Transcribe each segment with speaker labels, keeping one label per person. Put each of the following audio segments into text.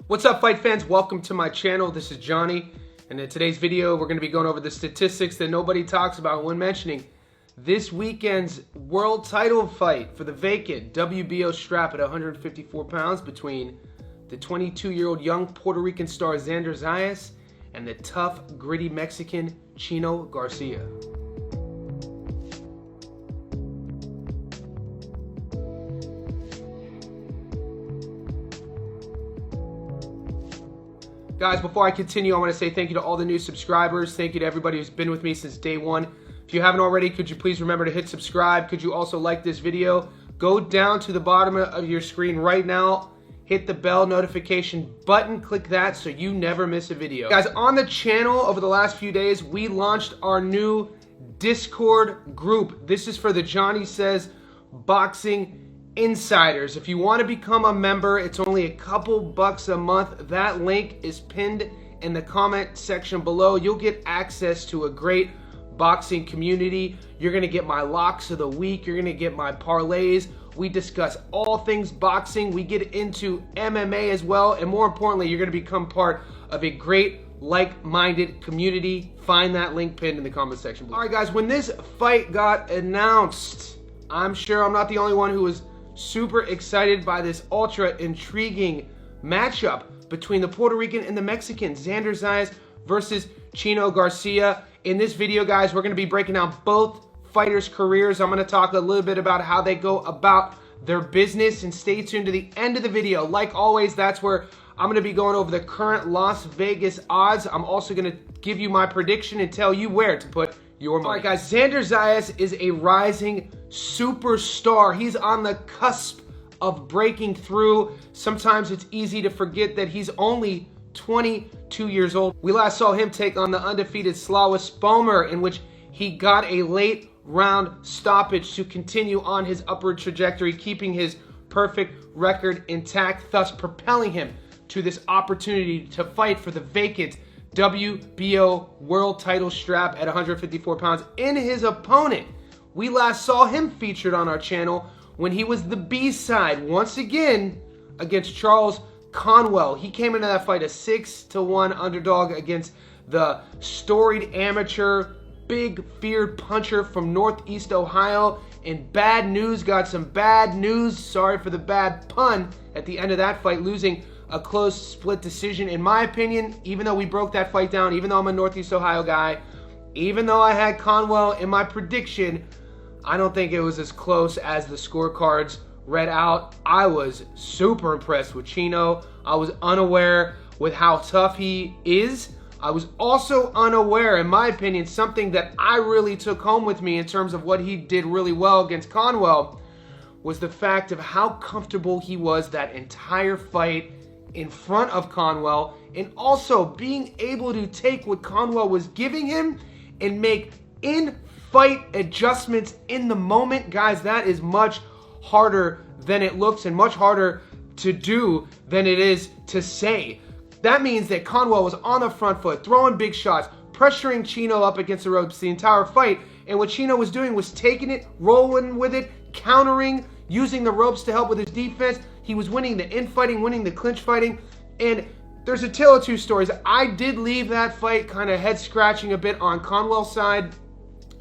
Speaker 1: What's up, fight fans? Welcome to my channel. This is Johnny, and in today's video we're going to be going over the statistics that nobody talks about when mentioning this weekend's world title fight for the vacant WBO strap at 154 pounds between the 22-year-old young Puerto Rican star Xander Zayas and the tough, gritty Mexican Chino Garcia. Guys, before I continue, I want to say thank you to all the new subscribers. Thank you to everybody who's been with me since day one. If you haven't already, could you please remember to hit subscribe? Could you also like this video? Go down to the bottom of your screen right now, hit the bell notification button, click that so you never miss a video. Guys, on the channel over the last few days, we launched our new Discord group. This is for the Johnny Says Boxing Insiders. If you want to become a member, it's only a couple bucks a month. That link is pinned in the comment section below. You'll get access to a great boxing community. You're going to get my locks of the week. You're going to get my parlays. We discuss all things boxing. We get into MMA as well. And more importantly, you're going to become part of a great like-minded community. Find that link pinned in the comment section below. All right, guys, when this fight got announced, I'm sure I'm not the only one who was super excited by this ultra intriguing matchup between the Puerto Rican and the Mexican, Xander Zayas versus Chino Garcia. In this video, guys, we're going to be breaking down both fighters' careers. I'm going to talk a little bit about how they go about their business, and stay tuned to the end of the video. Like always, that's where I'm going to be going over the current Las Vegas odds. I'm also going to give you my prediction and tell you where to put your money. All right, guys, Xander Zayas is a rising superstar. He's on the cusp of breaking through. Sometimes it's easy to forget that he's only 22 years old. We last saw him take on the undefeated Slawis Bomer, in which he got a late round stoppage to continue on his upward trajectory, keeping his perfect record intact, thus propelling him to this opportunity to fight for the vacant WBO world title strap at 154 pounds. In his opponent, we last saw him featured on our channel when he was the B-side once again against Charles Conwell. He came into that fight a 6-1 underdog against the storied amateur, big feared puncher from Northeast Ohio. And bad news, got some bad news, sorry for the bad pun, at the end of that fight, losing a close split decision. In my opinion, even though we broke that fight down, even though I'm a Northeast Ohio guy, even though I had Conwell in my prediction, I don't think it was as close as the scorecards read out. I was super impressed with Chino. I was unaware with how tough he is. I was also unaware, in my opinion, something that I really took home with me in terms of what he did really well against Conwell was the fact of how comfortable he was that entire fight in front of Conwell, and also being able to take what Conwell was giving him and make in-fight adjustments in the moment. Guys, that is much harder than it looks and much harder to do than it is to say. That means that Conwell was on the front foot, throwing big shots, pressuring Chino up against the ropes the entire fight, and what Chino was doing was taking it, rolling with it, countering, using the ropes to help with his defense. He was winning the infighting, winning the clinch fighting, and there's a tale of two stories. I did leave that fight kind of head scratching a bit on Conwell's side.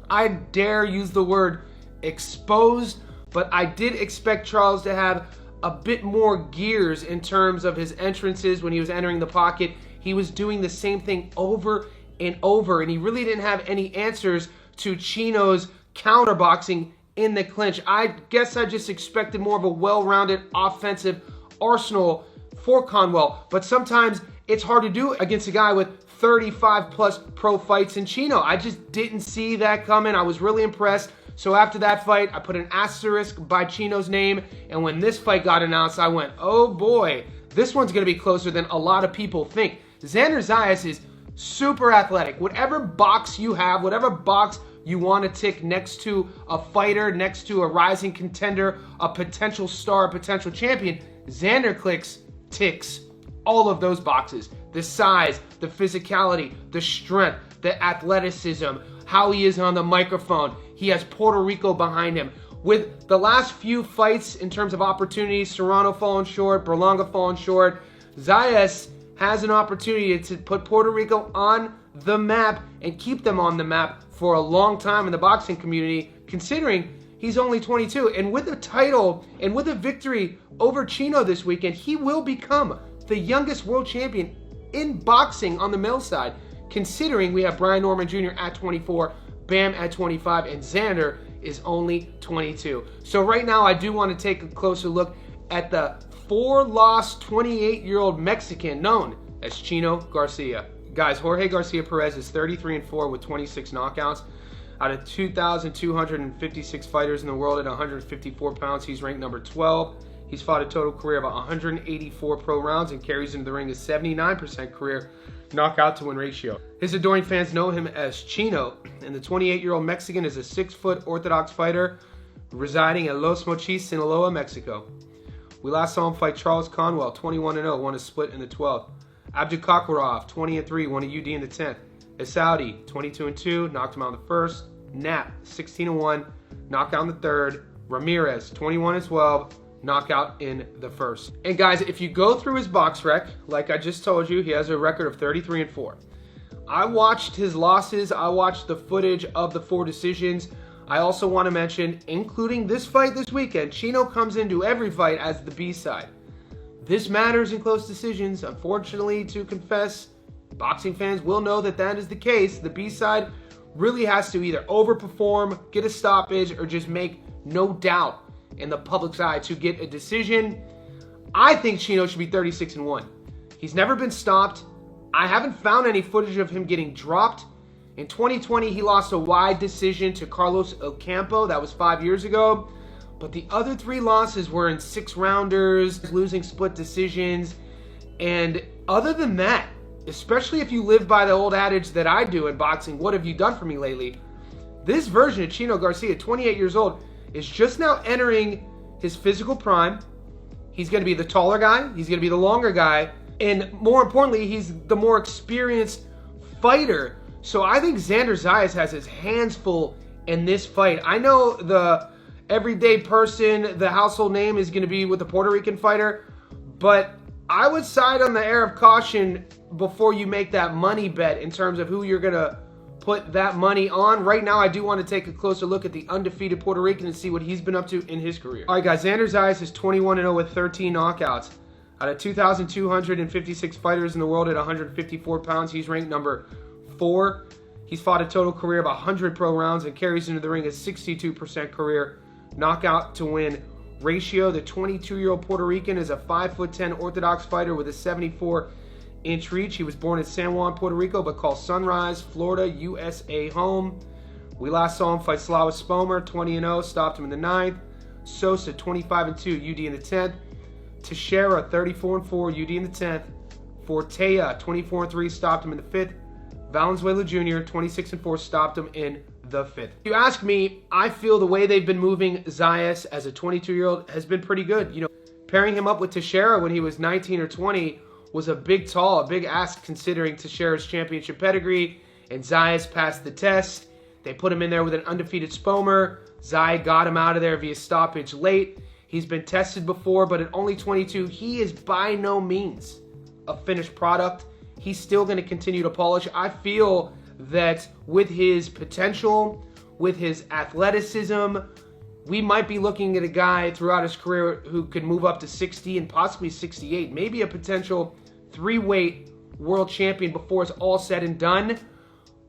Speaker 1: I dare use the word exposed, but I did expect Charles to have a bit more gears in terms of his entrances when he was entering the pocket. He was doing the same thing over and over, and he really didn't have any answers to Chino's counterboxing in the clinch. I guess I just expected more of a well-rounded offensive arsenal for Conwell, but sometimes it's hard to do against a guy with 35 plus pro fights in Chino. I just didn't see that coming. I was really impressed. So after that fight, I put an asterisk by Chino's name, and when this fight got announced, I went, oh boy, this one's gonna be closer than a lot of people think. Xander Zayas is super athletic. Whatever box you have, whatever box you want to tick next to a fighter, next to a rising contender, a potential star, a potential champion, Xander ticks all of those boxes. The size, the physicality, the strength, the athleticism, how he is on the microphone. He has Puerto Rico behind him. With the last few fights in terms of opportunities, Serrano falling short, Berlanga falling short, Zayas has an opportunity to put Puerto Rico on the map and keep them on the map for a long time in the boxing community, considering he's only 22. And with a title and with a victory over Chino this weekend, he will become the youngest world champion in boxing on the male side, considering we have Brian Norman Jr. at 24, Bam at 25, and Xander is only 22. So right now I do want to take a closer look at the 4-loss 28-year-old Mexican known as Chino Garcia. Guys, Jorge Garcia Perez is 33-4 with 26 knockouts. Out of 2,256 fighters in the world at 154 pounds, he's ranked number 12. He's fought a total career of 184 pro rounds and carries into the ring a 79% career knockout to win ratio. His adoring fans know him as Chino, and the 28-year-old Mexican is a 6-foot orthodox fighter residing at Los Mochis, Sinaloa, Mexico. We last saw him fight Charles Conwell, 21-0, won a split in the 12th. Abdukakarov, 20-3, won a UD in the 10th. Esaudi, 22-2, knocked him out in the first. Knapp, 16-1, knockout in the third. Ramirez, 21-12, knockout in the first. And guys, if you go through his box rec, like I just told you, he has a record of 33-4. I watched his losses. I watched the footage of the 4 decisions. I also want to mention, including this fight this weekend, Chino comes into every fight as the B-side. This matters in close decisions. Unfortunately, to confess, boxing fans will know that that is the case. The B-side really has to either overperform, get a stoppage, or just make no doubt in the public's eye to get a decision. I think Chino should be 36-1. He's never been stopped. I haven't found any footage of him getting dropped. In 2020, he lost a wide decision to Carlos Ocampo. That was 5 years ago. But the other 3 losses were in 6-rounders, losing split decisions. And other than that, especially if you live by the old adage that I do in boxing, what have you done for me lately? This version of Chino Garcia, 28 years old, is just now entering his physical prime. He's going to be the taller guy. He's going to be the longer guy. And more importantly, he's the more experienced fighter. So I think Xander Zayas has his hands full in this fight. I know the everyday person, the household name is going to be with the Puerto Rican fighter, but I would side on the air of caution before you make that money bet in terms of who you're going to put that money on. Right now, I do want to take a closer look at the undefeated Puerto Rican and see what he's been up to in his career. All right, guys, Xander Zayas is 21-0 with 13 knockouts. Out of 2,256 fighters in the world at 154 pounds, he's ranked number 4. He's fought a total career of 100 pro rounds and carries into the ring a 62% career knockout to win ratio. The 22-year-old Puerto Rican is a 5'10" orthodox fighter with a 74-inch reach. He was born in San Juan, Puerto Rico, but calls Sunrise, Florida, USA home. We last saw him fight Slava Spomer, 20-0, stopped him in the 9th. Sosa, 25-2, UD in the 10th. Teixeira, 34-4, UD in the 10th. Fortea, 24-3, stopped him in the 5th. Valenzuela Jr., 26-4, stopped him in the 5th. If you ask me, I feel the way they've been moving Zayas as a 22-year-old has been pretty good. You know, pairing him up with Teixeira when he was 19 or 20 was a big ask considering Teixeira's championship pedigree, and Zayas passed the test. They put him in there with an undefeated Spomer. Zay got him out of there via stoppage late. He's been tested before, but at only 22, he is by no means a finished product. He's still going to continue to polish. I feel that with his potential, with his athleticism, we might be looking at a guy throughout his career who could move up to 60 and possibly 68, maybe a potential 3-weight world champion before it's all said and done.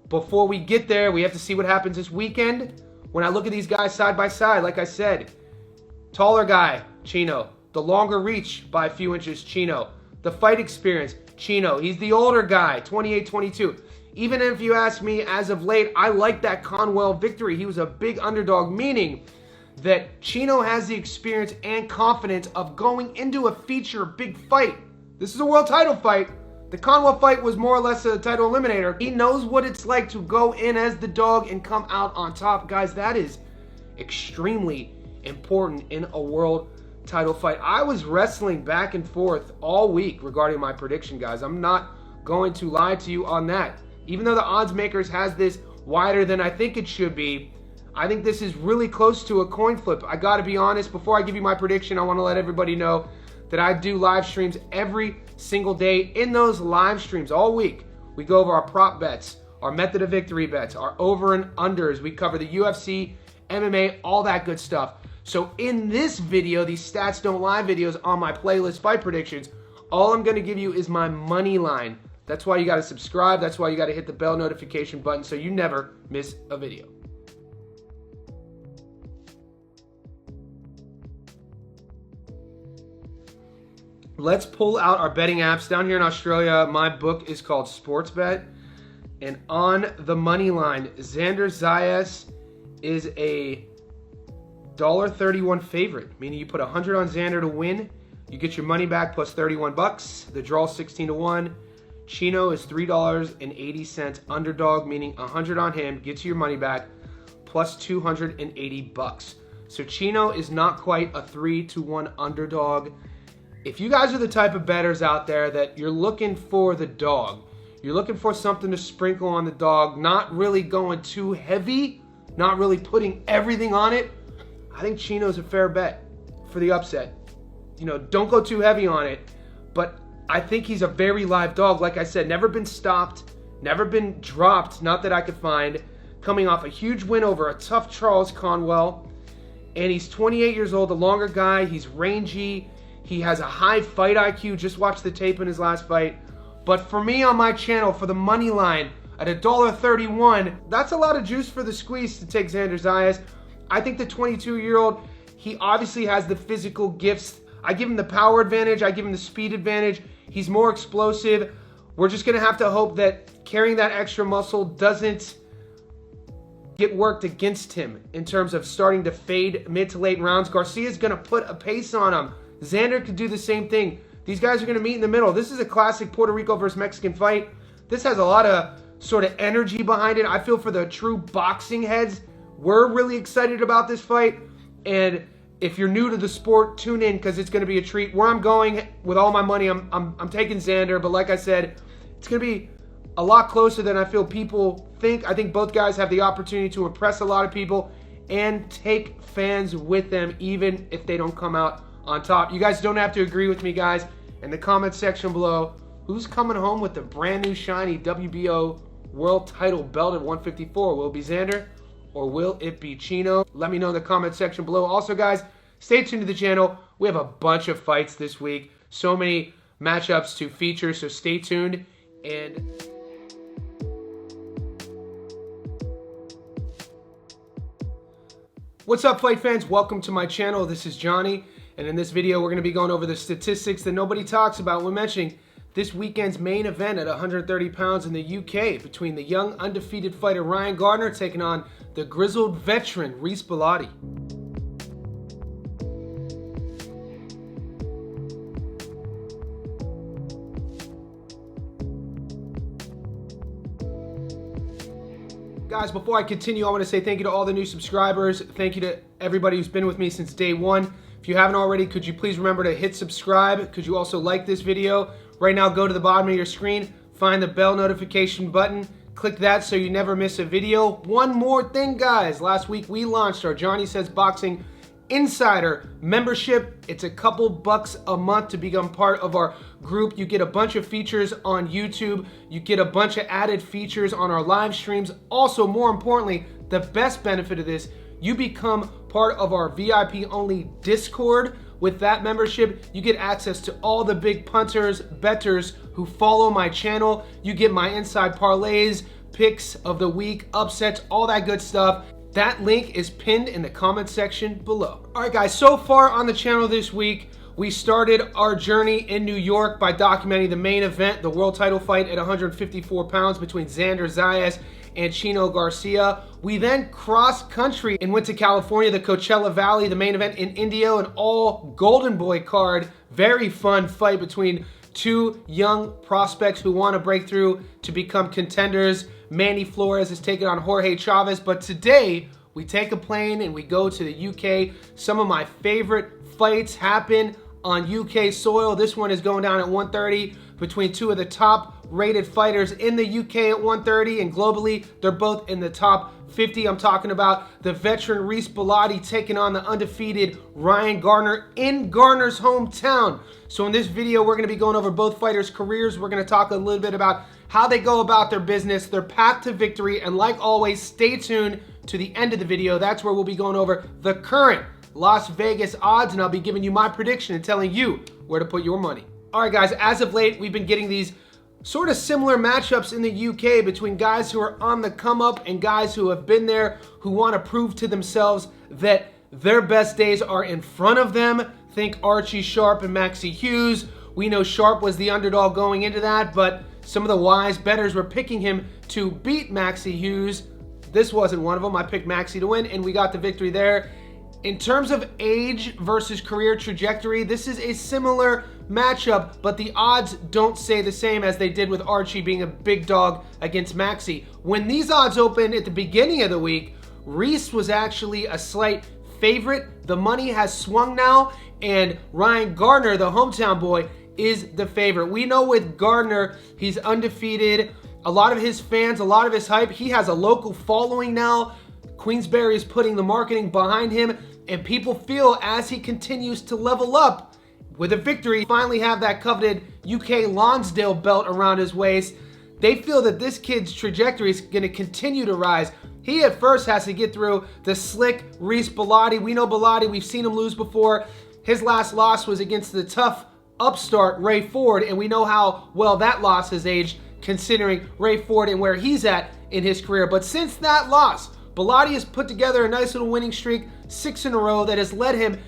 Speaker 1: Before we get there, we have to see what happens this weekend. When I look at these guys side by side, like I said, taller guy, Chino. The longer reach by a few inches, Chino. The fight experience, Chino. He's the older guy, 28-22. Even if you ask me, as of late, I like that Conwell victory. He was a big underdog, meaning that Chino has the experience and confidence of going into a feature big fight. This is a world title fight. The Conwell fight was more or less a title eliminator. He knows what it's like to go in as the dog and come out on top. Guys, that is extremely important in a world title fight. I was wrestling back and forth all week regarding my prediction, guys. I'm not going to lie to you on that. Even though the odds makers has this wider than I think it should be, I think this is really close to a coin flip. I got to be honest, before I give you my prediction, I want to let everybody know that I do live streams every single day. In those live streams all week, we go over our prop bets, our method of victory bets, our over and unders. We cover the UFC, MMA, all that good stuff. So in this video, these Stats Don't Lie videos on my playlist fight predictions, all I'm going to give you is my money line. That's why you got to subscribe. That's why you got to hit the bell notification button so you never miss a video. Let's pull out our betting apps. Down here in Australia, my book is called Sportsbet. And on the money line, Xander Zayas is a $1.31 favorite, meaning you put 100 on Xander to win, you get your money back plus 31 bucks. The draw is 16-1. Chino is $3.80 underdog, meaning 100 on him gets you your money back plus 280 bucks. So Chino is not quite a 3-1 underdog. If you guys are the type of bettors out there that you're looking for the dog, you're looking for something to sprinkle on the dog, not really going too heavy, not really putting everything on it, I think Chino's a fair bet for the upset. You know, don't go too heavy on it, but I think he's a very live dog. Like I said, never been stopped, never been dropped, not that I could find, coming off a huge win over a tough Charles Conwell, and he's 28 years old, a longer guy, he's rangy, he has a high fight IQ. Just watch the tape in his last fight. But for me on my channel, for the money line at $1.31, that's a lot of juice for the squeeze to take Xander Zayas. I think the 22-year-old, he obviously has the physical gifts. I give him the power advantage. I give him the speed advantage. He's more explosive. We're just going to have to hope that carrying that extra muscle doesn't get worked against him in terms of starting to fade mid to late rounds. Garcia's going to put a pace on him. Xander could do the same thing. These guys are going to meet in the middle. This is a classic Puerto Rico versus Mexican fight. This has a lot of sort of energy behind it. I feel for the true boxing heads, we're really excited about this fight. And if you're new to the sport, tune in because it's going to be a treat. Where I'm going with all my money, I'm taking Xander. But like I said, it's going to be a lot closer than I feel people think. I think both guys have the opportunity to impress a lot of people and take fans with them, even if they don't come out on top. You guys don't have to agree with me, guys. In the comment section below, who's coming home with the brand new shiny WBO world title belt at 154? Will it be Xander or will it be Chino? Let me know in the comment section below. Also, guys, stay tuned to the channel. We have a bunch of fights this week. So many matchups to feature, so stay tuned. And what's up, fight fans? Welcome to my channel. This is Johnny. And in this video, we're going to be going over the statistics that nobody talks about when mentioning this weekend's main event at 130 pounds in the UK between the young undefeated fighter Ryan Gardner taking on the grizzled veteran Reece Bellotti. Guys, before I continue, I want to say thank you to all the new subscribers. Thank you to everybody who's been with me since day one. If you haven't already, could you please remember to hit subscribe? Could you also like this video? Right now, go to the bottom of your screen, find the bell notification button, click that so you never miss a video. One more thing, guys. Last week, we launched our Johnny Says Boxing Insider membership. It's a couple bucks a month to become part of our group. You get a bunch of features on YouTube. You get a bunch of added features on our live streams. Also, more importantly, the best benefit of this, you become part of our VIP only Discord. With that membership, you get access to all the big punters, bettors who follow my channel. You get my inside parlays, picks of the week, upsets, all that good stuff. That link is pinned in the comment section below. All right, guys, so far on the channel this week, we started our journey in New York by documenting the main event, the world title fight at 154 pounds between Xander Zayas and Chino Garcia. We then crossed country and went to California, the Coachella Valley, the main event in Indio, an all Golden Boy card. Very fun fight between two young prospects who want to break through to become contenders. Manny Flores is taking on Jorge Chavez, but today we take a plane and we go to the UK. Some of my favorite fights happen on UK soil. This one is going down at 130 between two of the top rated fighters in the UK at 130, and globally, they're both in the top 50. I'm talking about the veteran Reece Bellotti taking on the undefeated Ryan Gardner in Garner's hometown. So in this video, we're going to be going over both fighters' careers. We're going to talk a little bit about how they go about their business, their path to victory, and like always, stay tuned to the end of the video. That's where we'll be going over the current Las Vegas odds, and I'll be giving you my prediction and telling you where to put your money. All right, guys, as of late, we've been getting these sort of similar matchups in the UK between guys who are on the come up and guys who have been there, who want to prove to themselves that their best days are in front of them. Think Archie Sharp and Maxie Hughes. We know Sharp was the underdog going into that, but some of the wise bettors were picking him to beat Maxie Hughes. This wasn't one of them. I picked Maxie to win, and we got the victory there. In terms of age versus career trajectory, this is a similar matchup, but the odds don't say the same as they did with Archie being a big dog against Maxie. When these odds opened at the beginning of the week, Reece was actually a slight favorite. The money has swung now, and Ryan Gardner, the hometown boy, is the favorite. We know with Gardner, he's undefeated. A lot of his fans, a lot of his hype, he has a local following now. Queensberry is putting the marketing behind him, and people feel as he continues to level up with a victory, finally have that coveted UK Lonsdale belt around his waist. They feel that this kid's trajectory is going to continue to rise. He at first has to get through the slick Reece Bellotti. We know Bellotti, we've seen him lose before. His last loss was against the tough upstart Ray Ford, and we know how well that loss has aged considering Ray Ford and where he's at in his career. But since that loss, Bellotti has put together a nice little winning streak, 6 in a row, that has led him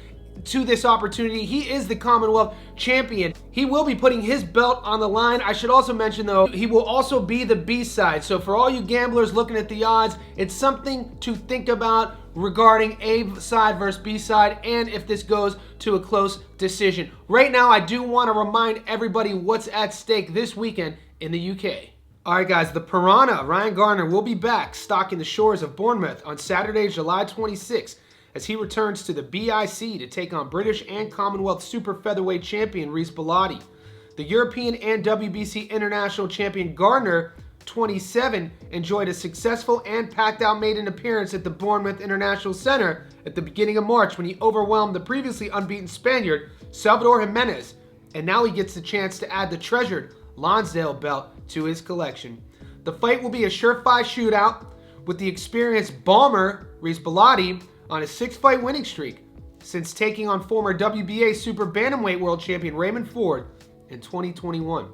Speaker 1: to this opportunity. He is the Commonwealth champion. He will be putting his belt on the line. I should also mention, though, he will also be the B-side. So for all you gamblers looking at the odds, it's something to think about regarding A-side versus B-side, and if this goes to a close decision. Right now, I do want to remind everybody what's at stake this weekend in the UK. All right, guys, the Piranha, Ryan Garner, will be back stalking the shores of Bournemouth on Saturday, July 26th, as he returns to the BIC to take on British and Commonwealth super featherweight champion Reece Bellotti. The European and WBC international champion Gardner, 27, enjoyed a successful and packed-out maiden appearance at the Bournemouth International Center at the beginning of March when he overwhelmed the previously unbeaten Spaniard Salvador Jimenez, and now he gets the chance to add the treasured Lonsdale belt to his collection. The fight will be a surefire shootout with the experienced bomber Reece Bellotti on a 6-fight winning streak since taking on former WBA super bantamweight world champion Raymond Ford in 2021.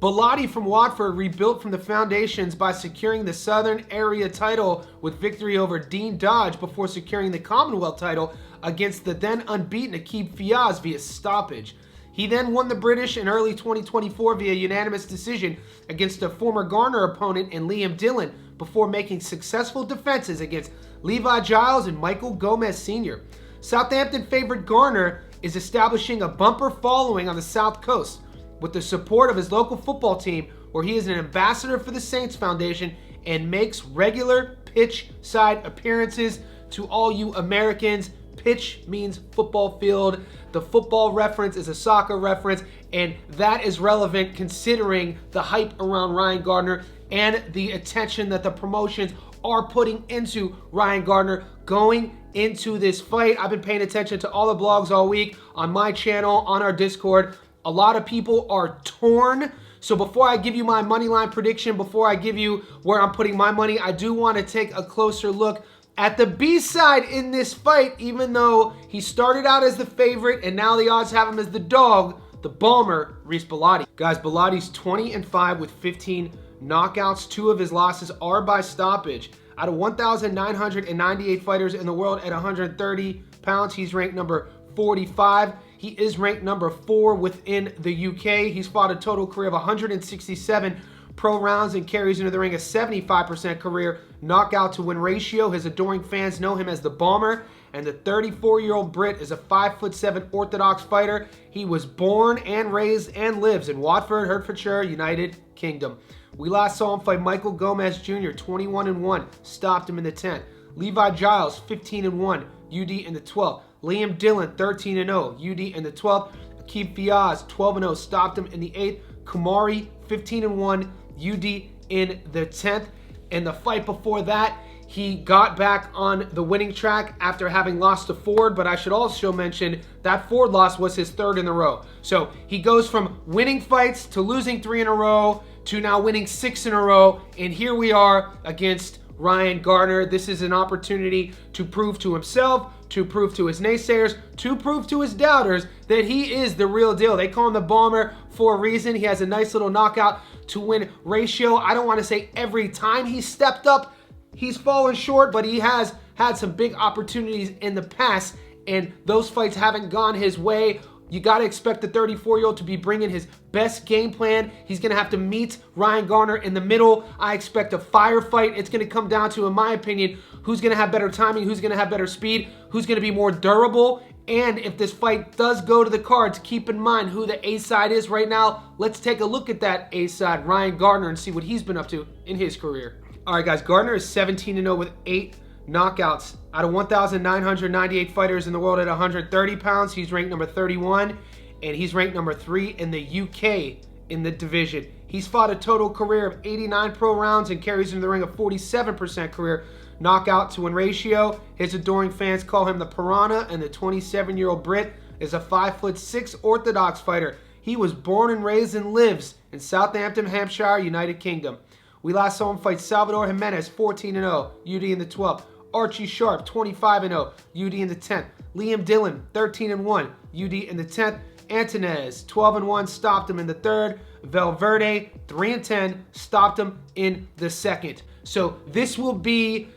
Speaker 1: Bellotti from Watford rebuilt from the foundations by securing the Southern Area title with victory over Dean Dodge before securing the Commonwealth title against the then unbeaten Aqib Fiaz via stoppage. He then won the British in early 2024 via unanimous decision against a former Garner opponent in Liam Dillon before making successful defenses against Levi Giles and Michael Gomez Sr. Southampton favorite Garner is establishing a bumper following on the South Coast with the support of his local football team, where he is an ambassador for the Saints Foundation and makes regular pitch side appearances. To all you Americans, pitch means football field. The football reference is a soccer reference, and that is relevant considering the hype around Ryan Gardner and the attention that the promotions are putting into Ryan Gardner going into this fight. I've been paying attention to all the blogs all week on my channel, on our Discord. A lot of people are torn. So before I give you my money line prediction, before I give you where I'm putting my money, I do want to take a closer look at the B-side in this fight, even though he started out as the favorite and now the odds have him as the dog, the bomber, Reece Bellotti. Guys, Bellotti's 20-5 with 15 knockouts. 2 of his losses are by stoppage. Out of 1,998 fighters in the world at 130 pounds, he's ranked number 45. He is ranked number 4 within the UK. He's fought a total career of 167 pro rounds and carries into the ring a 75% career knockout to win ratio. His adoring fans know him as the Bomber, and the 34-year-old Brit is a 5'7" orthodox fighter. He was born and raised and lives in Watford, Hertfordshire, United Kingdom. We last saw him fight Michael Gomez Jr., 21-1, stopped him in the 10th. Levi Giles, 15-1, UD in the 12th. Liam Dillon, 13-0, UD in the 12th. Aqib Fiaz, 12-0, stopped him in the 8th. Kumari 15-1, UD in the 10th. And the fight before that, he got back on the winning track after having lost to Ford, but I should also mention that Ford loss was his 3rd in a row. So he goes from winning fights to losing 3 in a row to now winning 6 in a row, and here we are against Ryan Gardner. This is an opportunity to prove to himself, to prove to his naysayers, to prove to his doubters that he is the real deal. They call him the Bomber for a reason. He has a nice little knockout to win ratio. I don't want to say every time he stepped up, he's fallen short, but he has had some big opportunities in the past, and those fights haven't gone his way. You got to expect the 34-year-old to be bringing his best game plan. He's going to have to meet Ryan Garner in the middle. I expect a firefight. It's going to come down to, in my opinion, who's going to have better timing, who's going to have better speed, who's going to be more durable. And if this fight does go to the cards, keep in mind who the A-side is right now. Let's take a look at that A-side, Ryan Gardner, and see what he's been up to in his career. All right, guys, Gardner is 17-0 with 8 knockouts. Out of 1,998 fighters in the world at 130 pounds, he's ranked number 31, and he's ranked number 3 in the UK in the division. He's fought a total career of 89 pro rounds and carries in the ring a 47% career knockout to win ratio. His adoring fans call him the Piranha, and the 27-year-old Brit is a 5'6" orthodox fighter. He was born and raised and lives in Southampton, Hampshire, United Kingdom. We last saw him fight Salvador Jimenez, 14-0, UD in the 12th. Archie Sharp, 25-0, UD in the 10th. Liam Dillon, 13-1, UD in the 10th. Antonez, 12-1, stopped him in the 3rd. Valverde, 3-10, stopped him in the 2nd. So this will be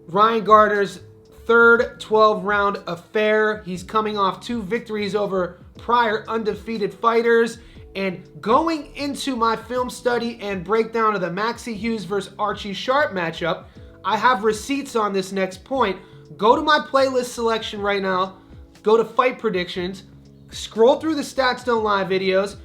Speaker 1: Ryan Gardner's 3rd 12-round affair. He's coming off 2 victories over prior undefeated fighters. And going into my film study and breakdown of the Maxie Hughes versus Archie Sharp matchup, I have receipts on this next point. Go to my playlist selection right now, go to fight predictions, scroll through the Stats Don't Lie videos,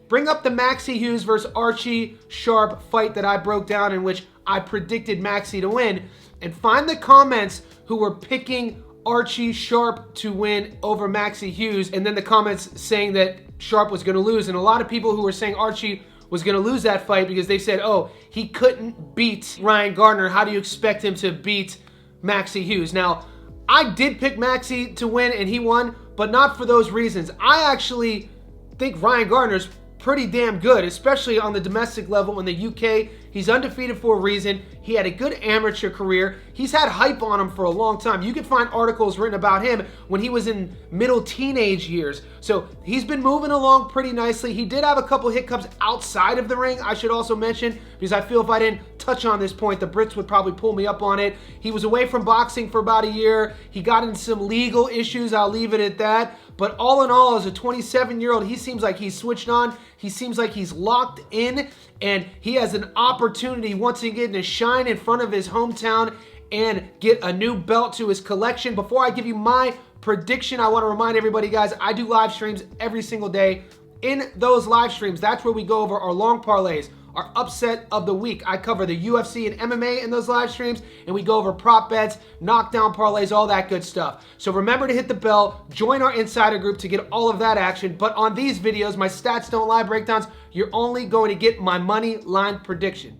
Speaker 1: bring up the Maxie Hughes versus Archie Sharp fight that I broke down in which I predicted Maxie to win, and find the comments who were picking Archie Sharp to win over Maxie Hughes, and then the comments saying that Sharp was going to lose. And a lot of people who were saying Archie was going to lose that fight because they said, oh, he couldn't beat Ryan Gardner. How do you expect him to beat Maxie Hughes? Now, I did pick Maxie to win and he won, but not for those reasons. I actually think Ryan Gardner's pretty damn good, especially on the domestic level in the UK. He's undefeated for a reason. He had a good amateur career. He's had hype on him for a long time. You can find articles written about him when he was in middle teenage years. So he's been moving along pretty nicely. He did have a couple hiccups outside of the ring, I should also mention, because I feel if I didn't touch on this point, the Brits would probably pull me up on it. He was away from boxing for about a year. He got in some legal issues. I'll leave it at that. But all in all, as a 27-year-old, he seems like he's switched on. He seems like he's locked in, and he has an opportunity once again to shine in front of his hometown and get a new belt to his collection. Before I give you my prediction, I want to remind everybody, guys, I do live streams every single day. In those live streams, that's where we go over our long parlays, our upset of the week. I cover the UFC and MMA in those live streams, and we go over prop bets, knockdown parlays, all that good stuff. So remember to hit the bell, join our insider group to get all of that action. But on these videos, my Stats Don't Lie breakdowns, you're only going to get my money line prediction.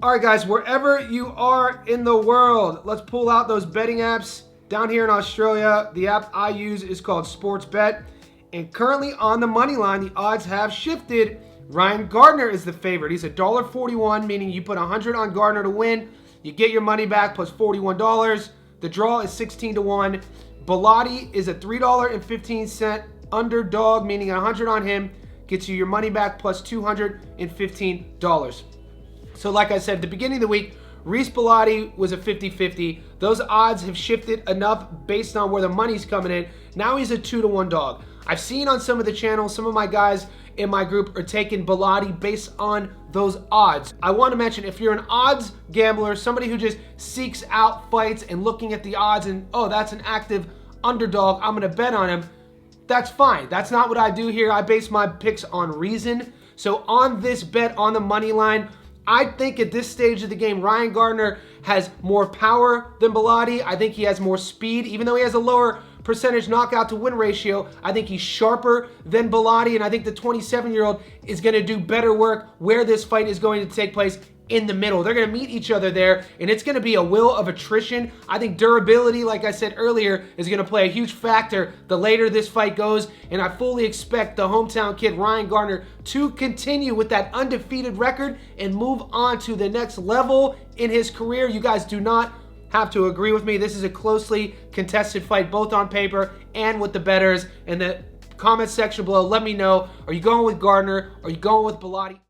Speaker 1: All right, guys, wherever you are in the world, let's pull out those betting apps. Down here in Australia, the app I use is called Sportsbet. And currently on the money line, the odds have shifted. Ryan Gardner is the favorite. He's $1.41, meaning you put 100 on Gardner to win. You get your money back plus $41. The draw is 16-1. Bellotti is a $3.15 underdog, meaning 100 on him gets you your money back plus $215. So like I said, at the beginning of the week, Reece Bellotti was a 50-50. Those odds have shifted enough based on where the money's coming in. Now he's a 2-1 dog. I've seen on some of the channels, some of my guys in my group are taking Bellotti based on those odds. I want to mention, if you're an odds gambler, somebody who just seeks out fights and looking at the odds and, oh, that's an active underdog, I'm going to bet on him, that's fine. That's not what I do here. I base my picks on reason. So on this bet on the money line, I think at this stage of the game, Ryan Gardner has more power than Bellotti. I think he has more speed, even though he has a lower percentage knockout to win ratio. I think he's sharper than Bellotti, and I think the 27-year-old is going to do better work where this fight is going to take place, in the middle. They're going to meet each other there, and it's going to be a will of attrition. I think durability, like I said earlier, is going to play a huge factor the later this fight goes, and I fully expect the hometown kid, Ryan Gardner, to continue with that undefeated record and move on to the next level in his career. You guys do not have to agree with me. This is a closely contested fight, both on paper and with the bettors. In the comment section below, let me know, are you going with Gardner? Are you going with Bellotti?